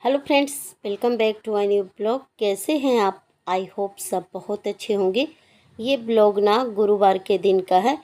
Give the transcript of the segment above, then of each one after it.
Hello friends, welcome back to my new blog. कैसे हैं आप? आई होप सब बहुत अच्छे होंगे। ये ब्लॉग ना गुरुवार के दिन का है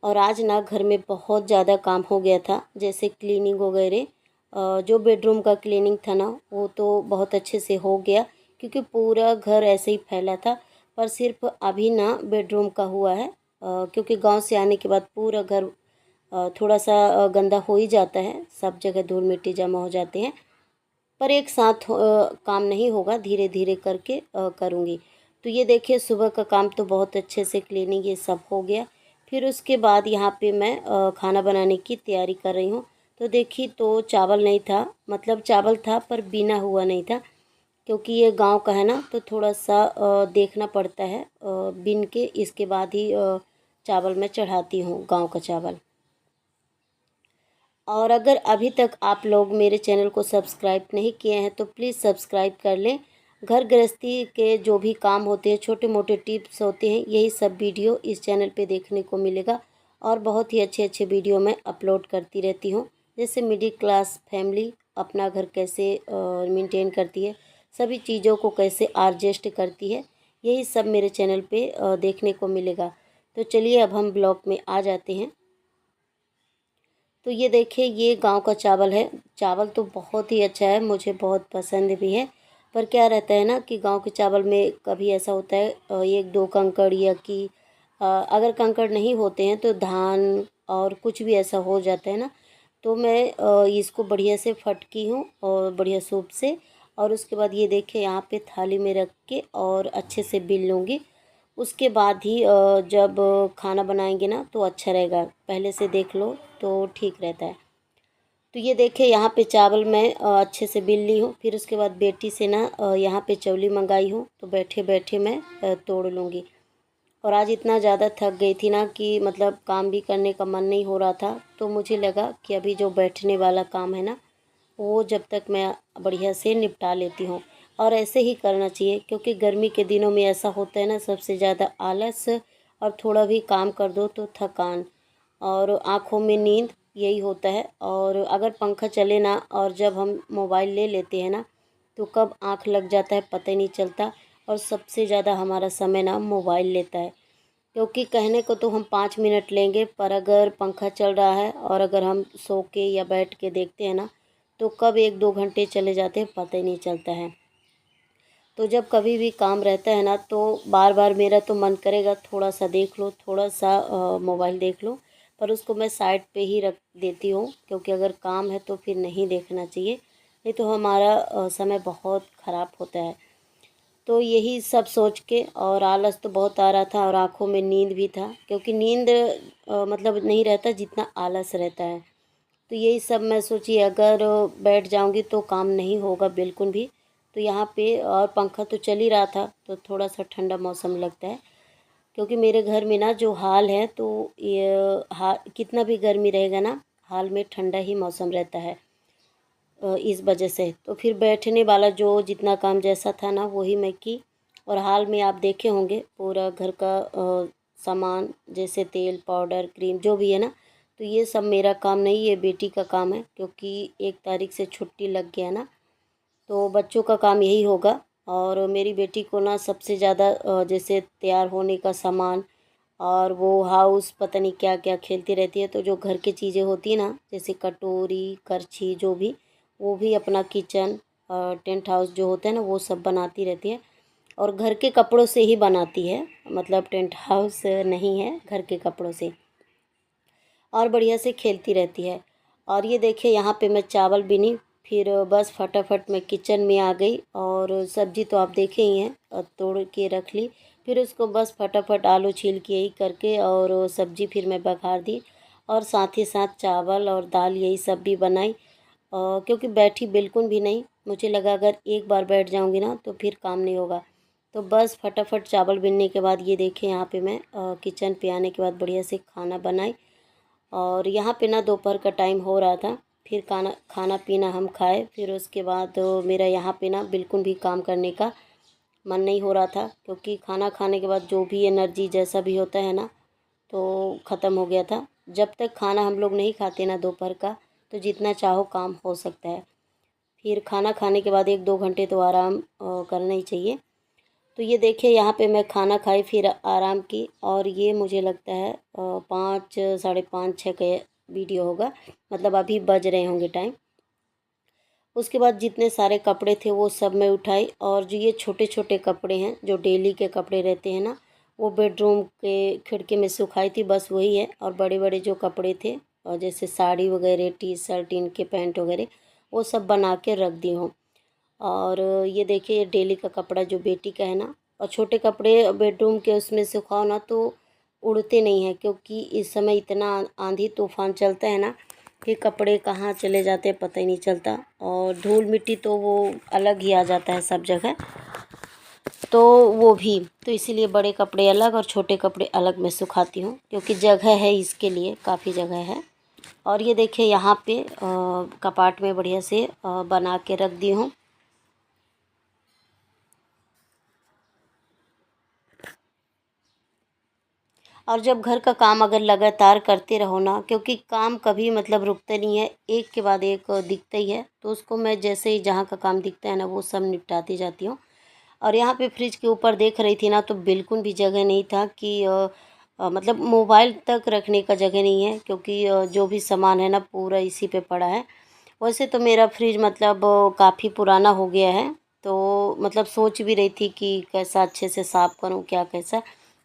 और आज ना घर में बहुत ज़्यादा काम हो गया था, जैसे क्लीनिंग वगैरह। जो बेडरूम का क्लीनिंग था ना वो तो बहुत अच्छे से हो गया, क्योंकि पूरा घर ऐसे ही फैला था। पर सिर्फ अभी ना बेडरूम का हुआ है, क्योंकि गांव से आने के बाद पूरा घर थोड़ा सा गंदा हो ही जाता है, सब जगह धूल मिट्टी जमा हो जाते हैं। पर एक साथ काम नहीं होगा, धीरे धीरे करके करूँगी। तो ये देखिए, सुबह का काम तो बहुत अच्छे से क्लीनिंग ये सब हो गया। फिर उसके बाद यहाँ पे मैं खाना बनाने की तैयारी कर रही हूँ। तो देखिए, तो चावल नहीं था, मतलब चावल था पर बीना हुआ नहीं था, क्योंकि ये गांव का है ना, तो थोड़ा सा देखना पड़ता है। बीन के इसके बाद ही चावल मैं चढ़ाती हूँ, गांव का चावल। और अगर अभी तक आप लोग मेरे चैनल को सब्सक्राइब नहीं किए हैं तो प्लीज़ सब्सक्राइब कर लें। घर गृहस्थी के जो भी काम होते हैं, छोटे मोटे टिप्स होते हैं, यही सब वीडियो इस चैनल पे देखने को मिलेगा। और बहुत ही अच्छे अच्छे वीडियो मैं अपलोड करती रहती हूँ, जैसे मिडिल क्लास फैमिली अपना घर कैसे मेंटेन करती है, सभी चीज़ों को कैसे एडजस्ट करती है, यही सब मेरे चैनल पे देखने को मिलेगा। तो चलिए अब हम ब्लॉग में आ जाते हैं। तो ये देखिए, ये गांव का चावल है। चावल तो बहुत ही अच्छा है, मुझे बहुत पसंद भी है। पर क्या रहता है ना कि गांव के चावल में कभी ऐसा होता है एक दो कंकड़, या कि अगर कंकड़ नहीं होते हैं तो धान और कुछ भी ऐसा हो जाता है ना। तो मैं इसको बढ़िया से फटकी हूँ और बढ़िया सूप से। और उसके बाद ये देखिए, यहाँ पे थाली में रख के और अच्छे से बिल लूँगी। उसके बाद ही जब खाना बनाएंगे ना तो अच्छा रहेगा, पहले से देख लो तो ठीक रहता है। तो ये देखिए, यहाँ पे चावल मैं अच्छे से बिल ली हूँ। फिर उसके बाद बेटी से ना यहाँ पे चौली मंगाई हूँ, तो बैठे बैठे मैं तोड़ लूँगी। और आज इतना ज़्यादा थक गई थी ना कि मतलब काम भी करने का मन नहीं हो रहा था, तो मुझे लगा कि अभी जो बैठने वाला काम है ना, वो जब तक मैं बढ़िया से निपटा लेती हूँ। और ऐसे ही करना चाहिए, क्योंकि गर्मी के दिनों में ऐसा होता है ना, सबसे ज़्यादा आलस, और थोड़ा भी काम कर दो तो थकान और आँखों में नींद, यही होता है। और अगर पंखा चले ना और जब हम मोबाइल ले लेते हैं ना, तो कब आँख लग जाता है पता ही नहीं चलता। और सबसे ज़्यादा हमारा समय ना मोबाइल लेता है, क्योंकि कहने को तो हम 5 मिनट लेंगे, पर अगर पंखा चल रहा है और अगर हम सो के या बैठ के देखते हैं ना, तो कब 1-2 घंटे चले जाते हैं पता ही नहीं चलता है। तो जब कभी भी काम रहता है ना, तो बार बार मेरा तो मन करेगा थोड़ा सा देख लो, थोड़ा सा मोबाइल देख लो। पर उसको मैं साइड पे ही रख देती हूँ, क्योंकि अगर काम है तो फिर नहीं देखना चाहिए, नहीं तो हमारा समय बहुत ख़राब होता है। तो यही सब सोच के, और आलस तो बहुत आ रहा था और आंखों में नींद भी था, क्योंकि नींद मतलब नहीं रहता जितना आलस रहता है। तो यही सब मैं सोची, अगर बैठ जाऊंगी तो काम नहीं होगा बिल्कुल भी। तो यहाँ पे और पंखा तो चल ही रहा था, तो थोड़ा सा ठंडा मौसम लगता है, क्योंकि मेरे घर में ना जो हाल है, तो ये कितना भी गर्मी रहेगा ना, हाल में ठंडा ही मौसम रहता है। इस वजह से तो फिर बैठने वाला जो जितना काम जैसा था ना, वही मैं की। और हाल में आप देखे होंगे पूरा घर का सामान, जैसे तेल पाउडर क्रीम जो भी है ना, तो ये सब मेरा काम नहीं, ये बेटी का काम है, क्योंकि 1 तारीख से छुट्टी लग गया ना, तो बच्चों का काम यही होगा। और मेरी बेटी को ना सबसे ज़्यादा जैसे तैयार होने का सामान, और वो हाउस पता नहीं क्या क्या खेलती रहती है, तो जो घर की चीज़ें होती है ना, जैसे कटोरी करछी जो भी, वो भी अपना किचन टेंट हाउस जो होता है ना, वो सब बनाती रहती है। और घर के कपड़ों से ही बनाती है, मतलब टेंट हाउस नहीं है, घर के कपड़ों से। और बढ़िया से खेलती रहती है। और ये देखिए, यहाँ पे मैं चावल बिनी, फिर बस फटाफट मैं किचन में आ गई। और सब्जी तो आप देखे ही हैं, तोड़ के रख ली। फिर उसको बस फटाफट आलू छील के यही करके, और सब्जी फिर मैं बघार दी, और साथ ही साथ चावल और दाल यही सब भी बनाई। क्योंकि बैठी बिल्कुल भी नहीं, मुझे लगा अगर एक बार बैठ जाऊंगी ना तो फिर काम नहीं होगा। तो बस फटाफट चावल बिनने के बाद ये देखें, यहाँ पे मैं किचन पे आने के बाद बढ़िया से खाना बनाई। और यहाँ पे ना दोपहर का टाइम हो रहा था, फिर खाना खाना पीना हम खाए। फिर उसके बाद मेरा यहाँ पे ना बिल्कुल भी काम करने का मन नहीं हो रहा था, क्योंकि खाना खाने के बाद जो भी एनर्जी जैसा भी होता है ना, तो ख़त्म हो गया था। जब तक खाना हम लोग नहीं खाते ना दोपहर का, तो जितना चाहो काम हो सकता है। फिर खाना खाने के बाद 1-2 घंटे तो आराम करना ही चाहिए। तो ये देखिए यहाँ पे मैं खाना खाई फिर आराम की, और ये मुझे लगता है 5 साढ़े 5 6 का वीडियो होगा, मतलब अभी बज रहे होंगे टाइम। उसके बाद जितने सारे कपड़े थे वो सब मैं उठाई, और जो ये छोटे छोटे कपड़े हैं जो डेली के कपड़े रहते हैं ना, वो बेडरूम के खिड़की में सुखाई थी, बस वही है। और बड़े बड़े जो कपड़े थे, और जैसे साड़ी वगैरह, टी शर्ट, इनके पैंट वगैरह, वो सब बना के रख दी हूँ। और ये देखिए ये डेली का कपड़ा जो बेटी का है ना, और छोटे कपड़े बेडरूम के उसमें सुखाओ ना तो उड़ते नहीं हैं, क्योंकि इस समय इतना आंधी तूफान चलता है ना कि कपड़े कहाँ चले जाते हैं पता ही नहीं चलता, और धूल मिट्टी तो वो अलग ही आ जाता है सब जगह। तो वो भी, तो इसीलिए बड़े कपड़े अलग और छोटे कपड़े अलग मैं सुखाती हूँ, क्योंकि जगह है इसके लिए, काफ़ी जगह है। और ये देखिए यहाँ पे कपाट में बढ़िया से बना के रख दी हूँ। और जब घर का काम अगर लगातार करते रहो ना, क्योंकि काम कभी मतलब रुकते नहीं है, एक के बाद एक दिखता ही है, तो उसको मैं जैसे ही जहाँ का काम दिखता है ना वो सब निपटाती जाती हूँ। और यहाँ पे फ्रिज के ऊपर देख रही थी ना, तो बिल्कुल भी जगह नहीं था कि मतलब मोबाइल तक रखने का जगह नहीं है, क्योंकि जो भी सामान है ना पूरा इसी पे पड़ा है। वैसे तो मेरा फ्रिज मतलब काफ़ी पुराना हो गया है, तो मतलब सोच भी रही थी कि कैसा अच्छे से साफ़ करूँ, क्या कैसा,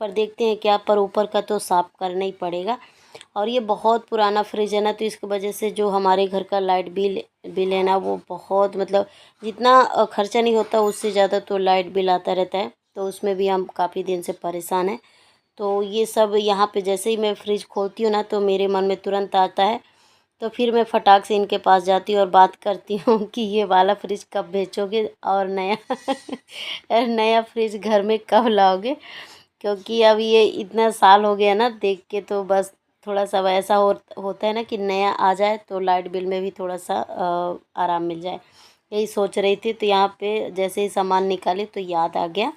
पर देखते हैं क्या, पर ऊपर का तो साफ़ करना ही पड़ेगा। और ये बहुत पुराना फ्रिज है ना, तो इसकी वजह से जो हमारे घर का लाइट बिल है ना, वो बहुत मतलब जितना खर्चा नहीं होता उससे ज़्यादा तो लाइट बिल आता रहता है, तो उसमें भी हम काफ़ी दिन से परेशान हैं। तो ये सब यहाँ पे जैसे ही मैं फ्रिज खोलती हूँ ना, तो मेरे मन में तुरंत आता है, तो फिर मैं फटाक से इनके पास जाती हूँ और बात करती हूँ कि ये वाला फ्रिज कब बेचोगे, और नया नया फ्रिज घर में कब लाओगे। क्योंकि अब ये इतना साल हो गया ना देख के, तो बस थोड़ा सा वैसा होता है ना कि नया आ जाए तो लाइट बिल में भी थोड़ा सा आराम मिल जाए। यही सोच रही थी, तो यहाँ पे जैसे ही सामान निकाली तो याद आ गया।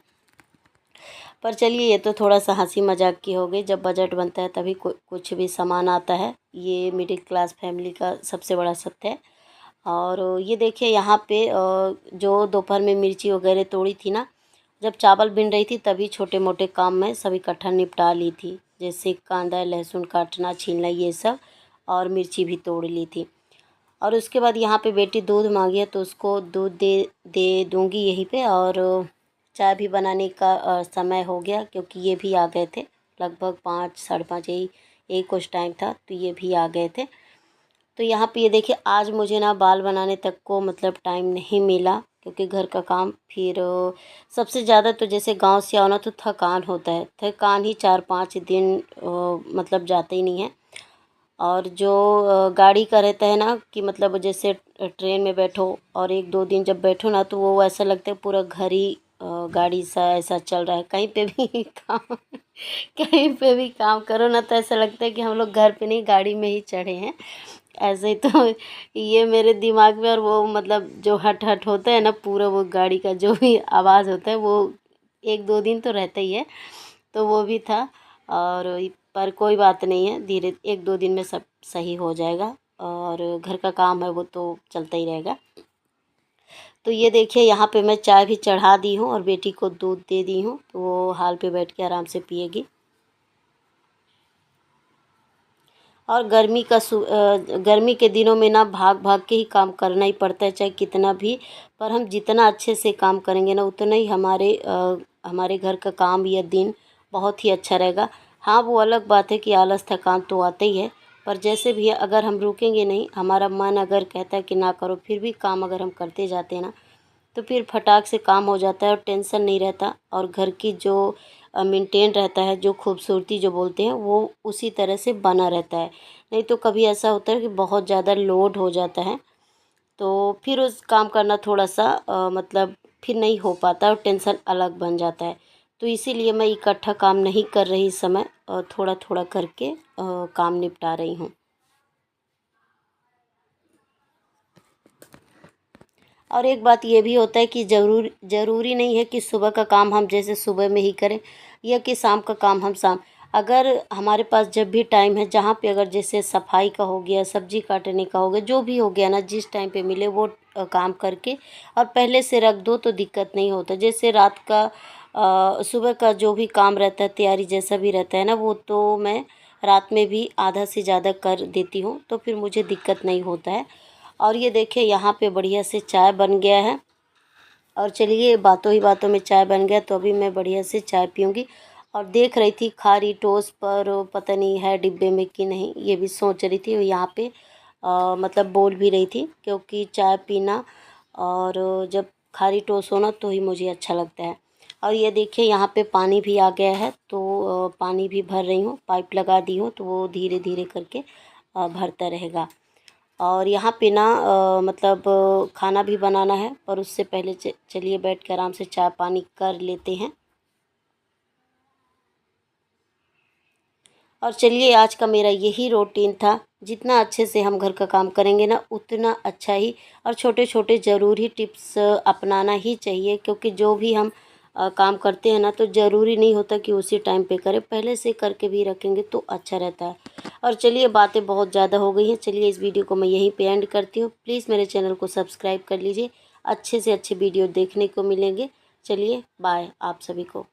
पर चलिए ये तो थोड़ा सा हंसी मजाक की हो गई, जब बजट बनता है तभी कुछ भी सामान आता है, ये मिडिल क्लास फैमिली का सबसे बड़ा सत्य है। और ये देखिए यहाँ पे जो दोपहर में मिर्ची वगैरह तोड़ी थी ना, जब चावल बिन रही थी तभी छोटे मोटे काम मैं सब इकट्ठा निपटा ली थी, जैसे कांदा लहसुन काटना छीलना ये सब, और मिर्ची भी तोड़ ली थी। और उसके बाद यहाँ पे बेटी दूध मांगी है, तो उसको दूध दे दे दूँगी यहीं पे। और चाय भी बनाने का समय हो गया, क्योंकि ये भी आ गए थे, लगभग 5 साढ़े 5 यही कुछ टाइम था, तो ये भी आ गए थे। तो यहाँ पे ये देखिए आज मुझे ना बाल बनाने तक को मतलब टाइम नहीं मिला, क्योंकि घर का काम, फिर सबसे ज़्यादा तो जैसे गांव से आओ ना तो थकान होता है, थकान ही 4-5 दिन मतलब जाते ही नहीं है। और जो गाड़ी का रहता है ना कि मतलब जैसे ट्रेन में बैठो और 1-2 दिन जब बैठो ना, तो वो ऐसा लगता है पूरा घर ही गाड़ी सा ऐसा चल रहा है, कहीं पे भी काम कहीं पे भी काम करो ना तो ऐसा लगता है कि हम लोग घर पे नहीं गाड़ी में ही चढ़े हैं, ऐसे ही। तो ये मेरे दिमाग में, और वो मतलब जो हट हट होता है ना पूरा, वो गाड़ी का जो भी आवाज़ होता है वो 1-2 दिन तो रहता ही है, तो वो भी था। और पर कोई बात नहीं है, धीरे 1-2 दिन में सब सही हो जाएगा, और घर का काम है वो तो चलता ही रहेगा। तो ये देखिए यहाँ पे मैं चाय भी चढ़ा दी हूँ और बेटी को दूध दे दी हूँ, तो वो हाल पे बैठ के आराम से पिएगी। और गर्मी के दिनों में ना भाग भाग के ही काम करना ही पड़ता है, चाहे कितना भी, पर हम जितना अच्छे से काम करेंगे ना उतना ही हमारे घर का काम या दिन बहुत ही अच्छा रहेगा। हाँ वो अलग बात है कि आलस थकान तो आता ही है, पर जैसे भी है अगर हम रुकेंगे नहीं, हमारा मन अगर कहता है कि ना करो, फिर भी काम अगर हम करते जाते हैं ना, तो फिर फटाक से काम हो जाता है और टेंशन नहीं रहता, और घर की जो मेंटेन रहता है, जो खूबसूरती जो बोलते हैं वो उसी तरह से बना रहता है। नहीं तो कभी ऐसा होता है कि बहुत ज़्यादा लोड हो जाता है, तो फिर उस काम करना थोड़ा सा मतलब फिर नहीं हो पाता और टेंशन अलग बन जाता है। तो इसीलिए मैं इकट्ठा काम नहीं कर रही इस समय, थोड़ा थोड़ा करके काम निपटा रही हूँ। और एक बात ये भी होता है कि ज़रूरी नहीं है कि सुबह का काम हम जैसे सुबह में ही करें, या कि शाम का काम हम शाम, अगर हमारे पास जब भी टाइम है, जहाँ पे अगर जैसे सफाई का हो गया, सब्जी काटने का हो गया, जो भी हो गया ना, जिस टाइम पे मिले वो काम करके और पहले से रख दो तो दिक्कत नहीं होता। जैसे रात का सुबह का जो भी काम रहता है, तैयारी जैसा भी रहता है ना, वो तो मैं रात में भी आधा से ज़्यादा कर देती हूँ, तो फिर मुझे दिक्कत नहीं होता है। और ये देखिए यहाँ पे बढ़िया से चाय बन गया है। और चलिए, बातों ही बातों में चाय बन गया, तो अभी मैं बढ़िया से चाय पीऊँगी। और देख रही थी खारी टोस्ट पर पता नहीं है डिब्बे में कि नहीं, ये भी सोच रही थी। और यहाँ पे मतलब बोल भी रही थी, क्योंकि चाय पीना और जब खारी टोस्ट हो ना तो ही मुझे अच्छा लगता है। और ये देखिए यहाँ पे पानी भी आ गया है, तो पानी भी भर रही हूँ, पाइप लगा दी हूँ, तो वो धीरे धीरे करके भरता रहेगा। और यहाँ पे ना मतलब खाना भी बनाना है, पर उससे पहले चलिए बैठ के आराम से चाय पानी कर लेते हैं। और चलिए, आज का मेरा यही रूटीन था। जितना अच्छे से हम घर का काम करेंगे ना, उतना अच्छा ही। और छोटे छोटे ज़रूरी टिप्स अपनाना ही चाहिए, क्योंकि जो भी हम काम करते हैं ना, तो ज़रूरी नहीं होता कि उसी टाइम पे करें, पहले से करके भी रखेंगे तो अच्छा रहता है। और चलिए, बातें बहुत ज़्यादा हो गई हैं, चलिए इस वीडियो को मैं यहीं पे एंड करती हूँ। प्लीज़ मेरे चैनल को सब्सक्राइब कर लीजिए, अच्छे से अच्छे वीडियो देखने को मिलेंगे। चलिए बाय आप सभी को।